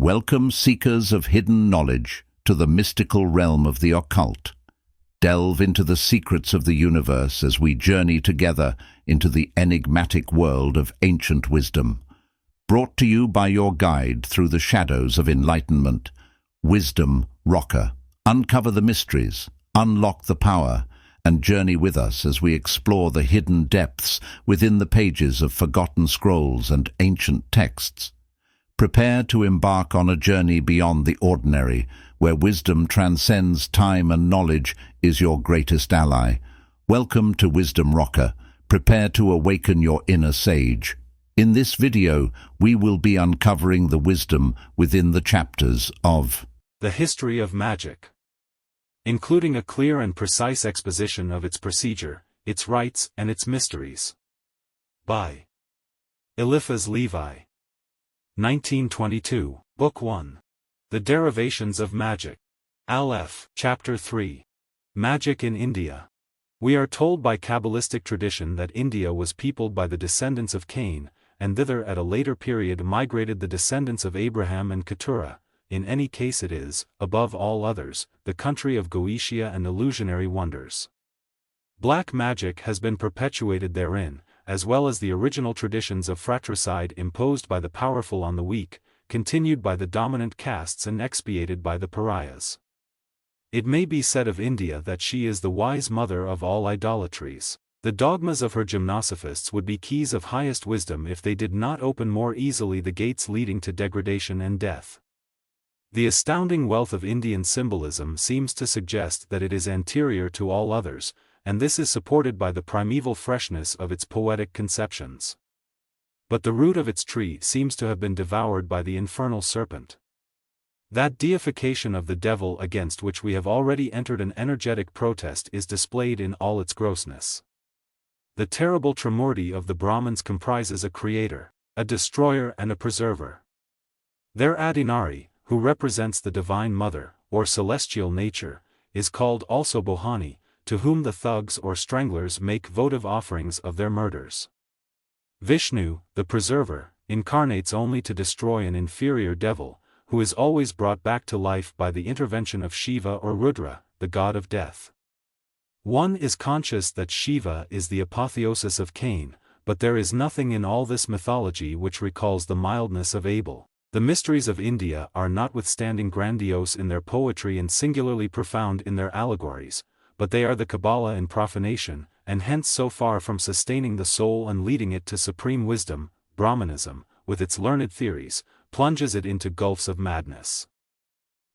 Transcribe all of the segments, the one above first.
Welcome, seekers of hidden knowledge, to the mystical realm of the occult. Delve into the secrets of the universe as we journey together into the enigmatic world of ancient wisdom. Brought to you by your guide through the shadows of enlightenment, Wisdom Rocker. Uncover the mysteries, unlock the power, and journey with us as we explore the hidden depths within the pages of forgotten scrolls and ancient texts. Prepare to embark on a journey beyond the ordinary, where wisdom transcends time and knowledge is your greatest ally. Welcome to Wisdom Rocker. Prepare to awaken your inner sage. In this video, we will be uncovering the wisdom within the chapters of The History of Magic, including a clear and precise exposition of its procedure, its rites, and its mysteries. By Eliphas Levi. 1922, Book 1. The Derivations of Magic. Aleph, Chapter 3. Magic in India. We are told by Kabbalistic tradition that India was peopled by the descendants of Cain, and thither at a later period migrated the descendants of Abraham and Keturah. In any case it is, above all others, the country of Goetia and illusionary wonders. Black magic has been perpetuated therein, as well as the original traditions of fratricide imposed by the powerful on the weak, continued by the dominant castes and expiated by the pariahs. It may be said of India that she is the wise mother of all idolatries. The dogmas of her gymnosophists would be keys of highest wisdom if they did not open more easily the gates leading to degradation and death. The astounding wealth of Indian symbolism seems to suggest that it is anterior to all others, and this is supported by the primeval freshness of its poetic conceptions. But the root of its tree seems to have been devoured by the infernal serpent. That deification of the devil against which we have already entered an energetic protest is displayed in all its grossness. The terrible Trimurti of the Brahmins comprises a creator, a destroyer and a preserver. Their Adinari, who represents the Divine Mother, or celestial nature, is called also Bohani, to whom the thugs or stranglers make votive offerings of their murders. Vishnu, the preserver, incarnates only to destroy an inferior devil, who is always brought back to life by the intervention of Shiva or Rudra, the god of death. One is conscious that Shiva is the apotheosis of Cain, but there is nothing in all this mythology which recalls the mildness of Abel. The mysteries of India are notwithstanding grandiose in their poetry and singularly profound in their allegories, but they are the Kabbalah in profanation, and hence so far from sustaining the soul and leading it to supreme wisdom. Brahmanism, with its learned theories, plunges it into gulfs of madness.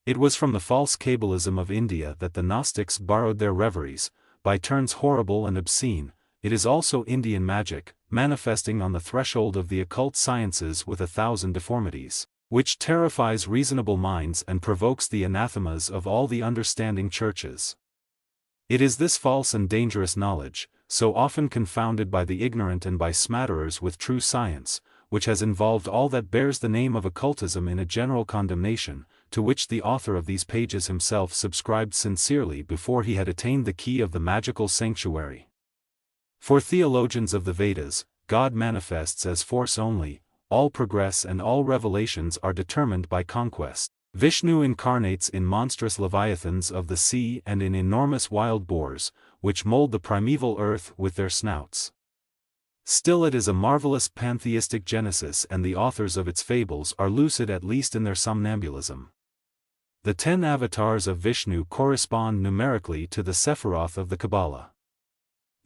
It was from the false Kabbalism of India that the Gnostics borrowed their reveries, by turns horrible and obscene. It is also Indian magic, manifesting on the threshold of the occult sciences with 1,000 deformities, which terrifies reasonable minds and provokes the anathemas of all the understanding churches. It is this false and dangerous knowledge, so often confounded by the ignorant and by smatterers with true science, which has involved all that bears the name of occultism in a general condemnation, to which the author of these pages himself subscribed sincerely before he had attained the key of the magical sanctuary. For theologians of the Vedas, God manifests as force only, all progress and all revelations are determined by conquest. Vishnu incarnates in monstrous leviathans of the sea and in enormous wild boars, which mold the primeval earth with their snouts. Still it is a marvelous pantheistic genesis, and the authors of its fables are lucid at least in their somnambulism. The 10 avatars of Vishnu correspond numerically to the Sephiroth of the Kabbalah.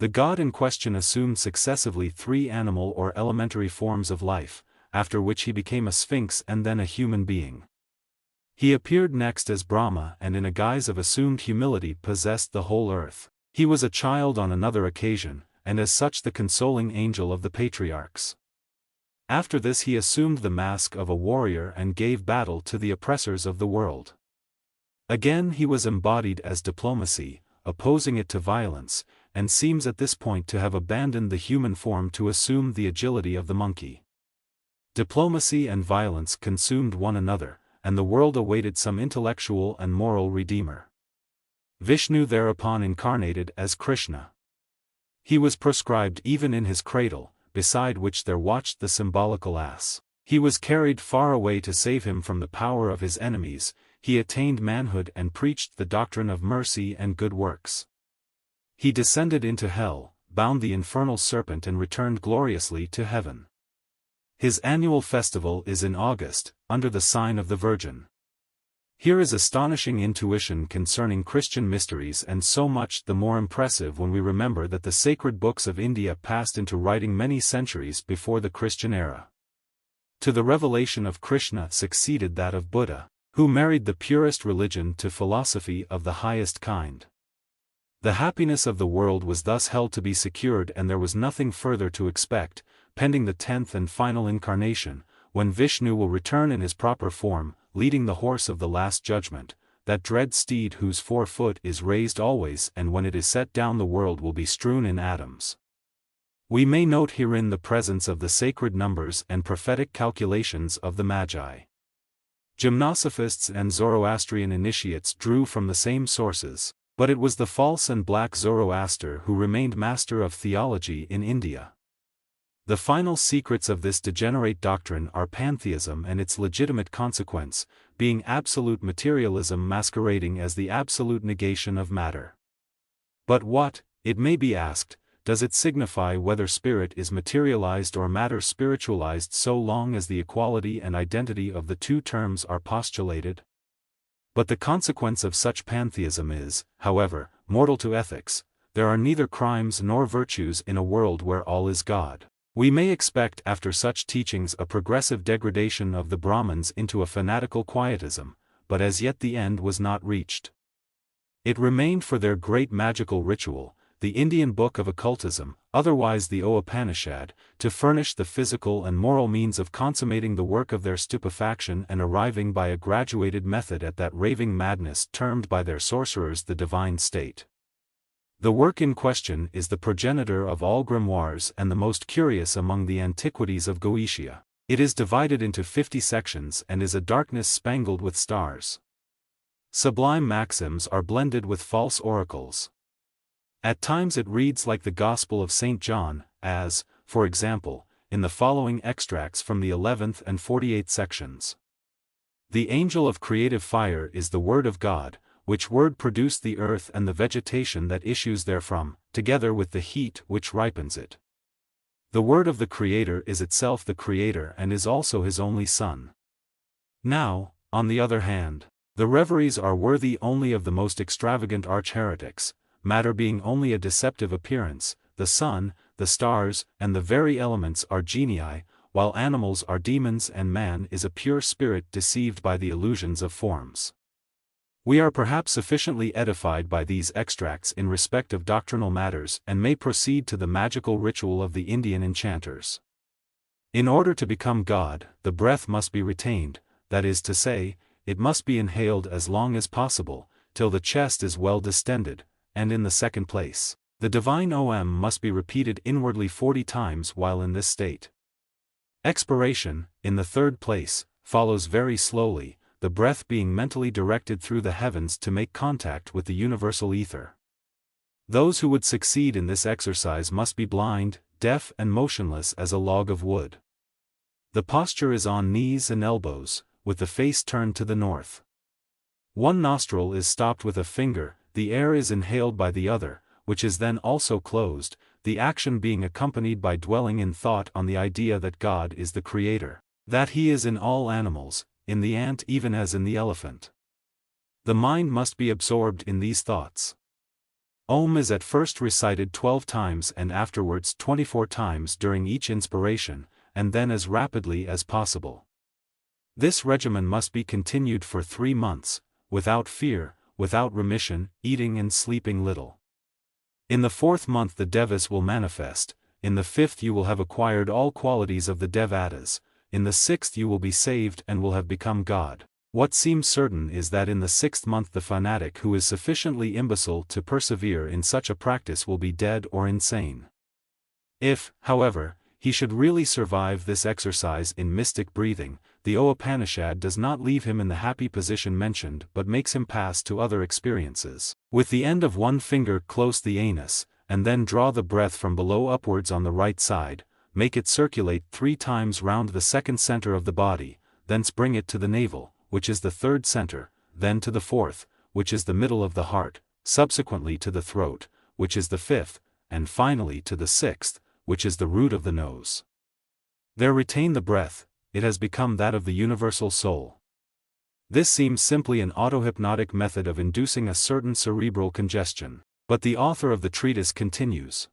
The god in question assumed successively 3 animal or elementary forms of life, after which he became a sphinx and then a human being. He appeared next as Brahma and in a guise of assumed humility possessed the whole earth. He was a child on another occasion, and as such the consoling angel of the patriarchs. After this he assumed the mask of a warrior and gave battle to the oppressors of the world. Again he was embodied as diplomacy, opposing it to violence, and seems at this point to have abandoned the human form to assume the agility of the monkey. Diplomacy and violence consumed one another, and the world awaited some intellectual and moral redeemer. Vishnu thereupon incarnated as Krishna. He was proscribed even in his cradle, beside which there watched the symbolical ass. He was carried far away to save him from the power of his enemies. He attained manhood and preached the doctrine of mercy and good works. He descended into hell, bound the infernal serpent and returned gloriously to heaven. His annual festival is in August, under the sign of the Virgin. Here is astonishing intuition concerning Christian mysteries, and so much the more impressive when we remember that the sacred books of India passed into writing many centuries before the Christian era. To the revelation of Krishna succeeded that of Buddha, who married the purest religion to philosophy of the highest kind. The happiness of the world was thus held to be secured, and there was nothing further to expect, pending the 10th and final incarnation, when Vishnu will return in his proper form, leading the horse of the Last Judgment, that dread steed whose forefoot is raised always, and when it is set down the world will be strewn in atoms. We may note herein the presence of the sacred numbers and prophetic calculations of the Magi. Gymnosophists and Zoroastrian initiates drew from the same sources, but it was the false and black Zoroaster who remained master of theology in India. The final secrets of this degenerate doctrine are pantheism and its legitimate consequence, being absolute materialism masquerading as the absolute negation of matter. But what, it may be asked, does it signify whether spirit is materialized or matter spiritualized so long as the equality and identity of the two terms are postulated? But the consequence of such pantheism is, however, mortal to ethics. There are neither crimes nor virtues in a world where all is God. We may expect after such teachings a progressive degradation of the Brahmins into a fanatical quietism, but as yet the end was not reached. It remained for their great magical ritual, the Indian book of occultism, otherwise the Oap Panad, to furnish the physical and moral means of consummating the work of their stupefaction and arriving by a graduated method at that raving madness termed by their sorcerers the divine state. The work in question is the progenitor of all grimoires and the most curious among the antiquities of Goetia. It is divided into 50 sections and is a darkness spangled with stars. Sublime maxims are blended with false oracles. At times it reads like the Gospel of St. John, as, for example, in the following extracts from the 11th and 48th sections. The angel of creative fire is the word of God, which word produced the earth and the vegetation that issues therefrom, together with the heat which ripens it. The word of the Creator is itself the Creator and is also his only Son. Now, on the other hand, the reveries are worthy only of the most extravagant arch-heretics, matter being only a deceptive appearance, the sun, the stars, and the very elements are genii, while animals are demons and man is a pure spirit deceived by the illusions of forms. We are perhaps sufficiently edified by these extracts in respect of doctrinal matters and may proceed to the magical ritual of the Indian enchanters. In order to become God, the breath must be retained, that is to say, it must be inhaled as long as possible, till the chest is well distended, and in the second place, the divine Om must be repeated inwardly 40 times while in this state. Expiration, in the third place, follows very slowly, the breath being mentally directed through the heavens to make contact with the universal ether. Those who would succeed in this exercise must be blind, deaf and motionless as a log of wood. The posture is on knees and elbows, with the face turned to the north. One nostril is stopped with a finger, the air is inhaled by the other, which is then also closed, the action being accompanied by dwelling in thought on the idea that God is the Creator, that He is in all animals, in the ant even as in the elephant. The mind must be absorbed in these thoughts. Om is at first recited 12 times and afterwards 24 times during each inspiration, and then as rapidly as possible. This regimen must be continued for 3 months, without fear, without remission, eating and sleeping little. In the 4th month the devas will manifest, in the 5th you will have acquired all qualities of the devatas, in the 6th you will be saved and will have become God. What seems certain is that in the 6th month the fanatic who is sufficiently imbecile to persevere in such a practice will be dead or insane. If, however, he should really survive this exercise in mystic breathing, the Oap Panad does not leave him in the happy position mentioned but makes him pass to other experiences. With the end of one finger close the anus, and then draw the breath from below upwards on the right side, make it circulate 3 times round the second center of the body, thence bring it to the navel, which is the third center, then to the fourth, which is the middle of the heart, subsequently to the throat, which is the fifth, and finally to the sixth, which is the root of the nose. There retain the breath, it has become that of the universal soul. This seems simply an autohypnotic method of inducing a certain cerebral congestion. But the author of the treatise continues.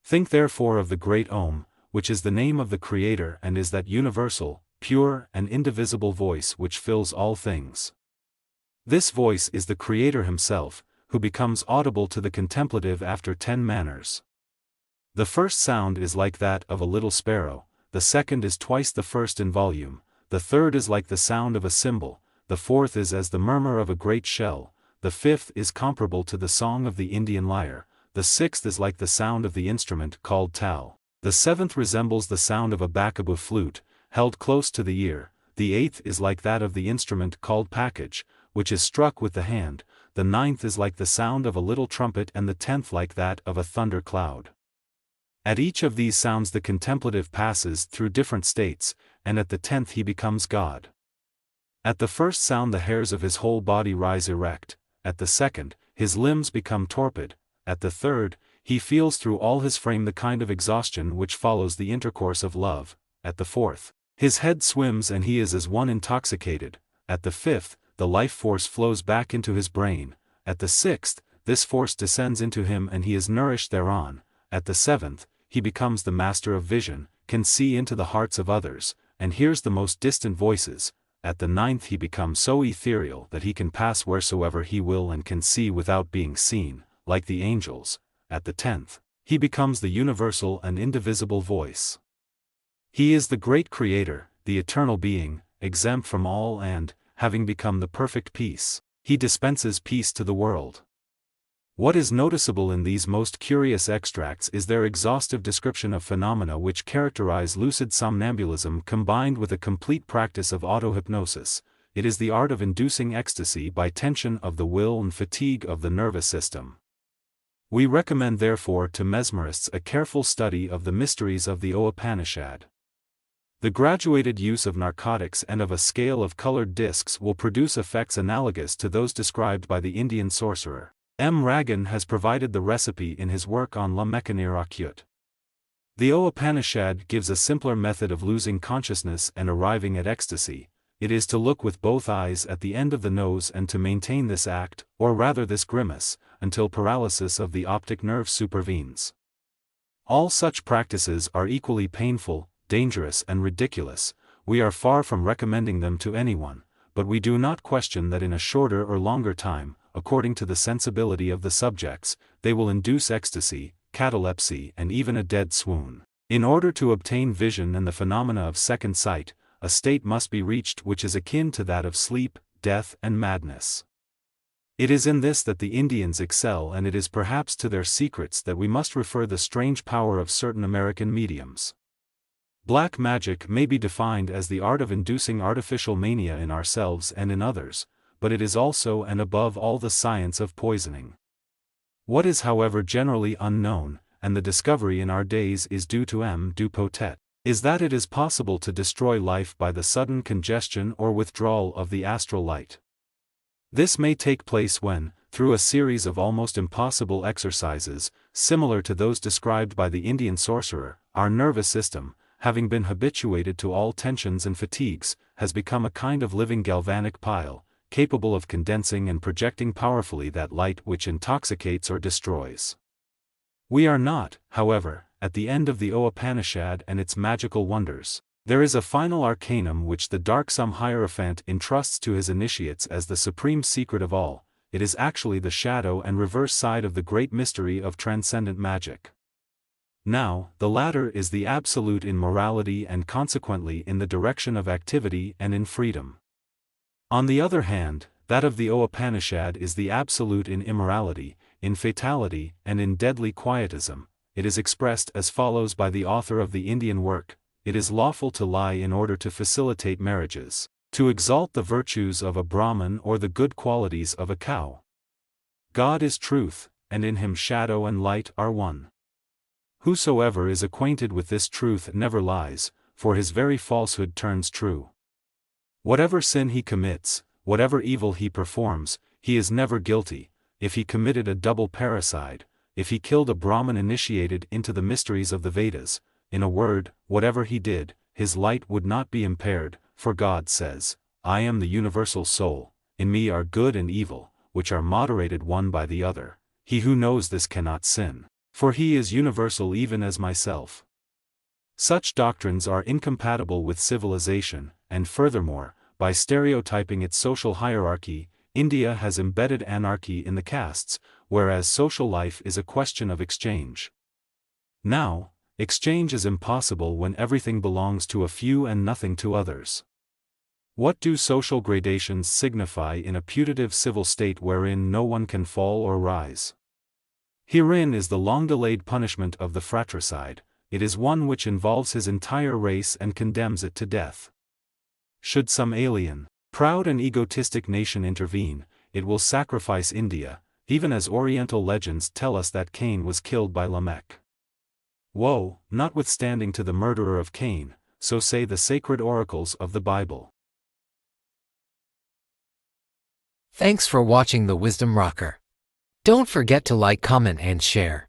Think therefore of the great Om, which is the name of the Creator and is that universal, pure and indivisible voice which fills all things. This voice is the Creator himself, who becomes audible to the contemplative after 10 manners. The first sound is like that of a little sparrow, the second is twice the first in volume, the third is like the sound of a cymbal, the fourth is as the murmur of a great shell, the fifth is comparable to the song of the Indian lyre, the sixth is like the sound of the instrument called tal, the seventh resembles the sound of a bacaboo flute, held close to the ear, the eighth is like that of the instrument called package, which is struck with the hand, the ninth is like the sound of a little trumpet and the 10th like that of a thunder cloud. At each of these sounds the contemplative passes through different states, and at the 10th he becomes God. At the first sound the hairs of his whole body rise erect, at the second, his limbs become torpid, at the third, he feels through all his frame the kind of exhaustion which follows the intercourse of love, at the fourth, his head swims and he is as one intoxicated, at the fifth, the life force flows back into his brain, at the sixth, this force descends into him and he is nourished thereon, at the seventh, he becomes the master of vision, can see into the hearts of others, and hears the most distant voices. At the ninth he becomes so ethereal that he can pass wheresoever he will and can see without being seen, like the angels. At the 10th, he becomes the universal and indivisible voice. He is the great Creator, the eternal being, exempt from all and, having become the perfect peace, he dispenses peace to the world. What is noticeable in these most curious extracts is their exhaustive description of phenomena which characterize lucid somnambulism combined with a complete practice of auto-hypnosis. It is the art of inducing ecstasy by tension of the will and fatigue of the nervous system. We recommend therefore to mesmerists a careful study of the mysteries of the Oap Panad. The graduated use of narcotics and of a scale of colored discs will produce effects analogous to those described by the Indian sorcerer. M. Ragan has provided the recipe in his work on La mécanique occulte. The Oap Panad gives a simpler method of losing consciousness and arriving at ecstasy. It is to look with both eyes at the end of the nose and to maintain this act, or rather this grimace, until paralysis of the optic nerve supervenes. All such practices are equally painful, dangerous and ridiculous. We are far from recommending them to anyone, but we do not question that in a shorter or longer time, according to the sensibility of the subjects, they will induce ecstasy, catalepsy and even a dead swoon. In order to obtain vision and the phenomena of second sight, a state must be reached which is akin to that of sleep, death and madness. It is in this that the Indians excel, and it is perhaps to their secrets that we must refer the strange power of certain American mediums. Black magic may be defined as the art of inducing artificial mania in ourselves and in others, but it is also and above all the science of poisoning. What is however generally unknown, and the discovery in our days is due to M. du Potet, is that it is possible to destroy life by the sudden congestion or withdrawal of the astral light. This may take place when, through a series of almost impossible exercises, similar to those described by the Indian sorcerer, our nervous system, having been habituated to all tensions and fatigues, has become a kind of living galvanic pile, capable of condensing and projecting powerfully that light which intoxicates or destroys. We are not, however, at the end of the Oap Panad and its magical wonders. There is a final arcanum which the darksome Hierophant entrusts to his initiates as the supreme secret of all. It is actually the shadow and reverse side of the great mystery of transcendent magic. Now, the latter is the absolute in morality and consequently in the direction of activity and in freedom. On the other hand, that of the Oap Panad is the absolute in immorality, in fatality and in deadly quietism. It is expressed as follows by the author of the Indian work: it is lawful to lie in order to facilitate marriages, to exalt the virtues of a Brahmin or the good qualities of a cow. God is truth, and in him shadow and light are one. Whosoever is acquainted with this truth never lies, for his very falsehood turns true. Whatever sin he commits, whatever evil he performs, he is never guilty. If he committed a double parricide, if he killed a Brahmin initiated into the mysteries of the Vedas, in a word, whatever he did, his light would not be impaired, for God says, I am the universal soul, in me are good and evil, which are moderated one by the other. He who knows this cannot sin, for he is universal even as myself. Such doctrines are incompatible with civilization, and furthermore, by stereotyping its social hierarchy, India has embedded anarchy in the castes, whereas social life is a question of exchange. Now, exchange is impossible when everything belongs to a few and nothing to others. What do social gradations signify in a putative civil state wherein no one can fall or rise? Herein is the long-delayed punishment of the fratricide. It is one which involves his entire race and condemns it to death. Should some alien, proud and egotistic nation intervene, it will sacrifice India, even as Oriental legends tell us that Cain was killed by Lamech. Woe, notwithstanding to the murderer of Cain, so say the sacred oracles of the Bible. Thanks for watching the Wisdom Rocker. Don't forget to like, comment, and share.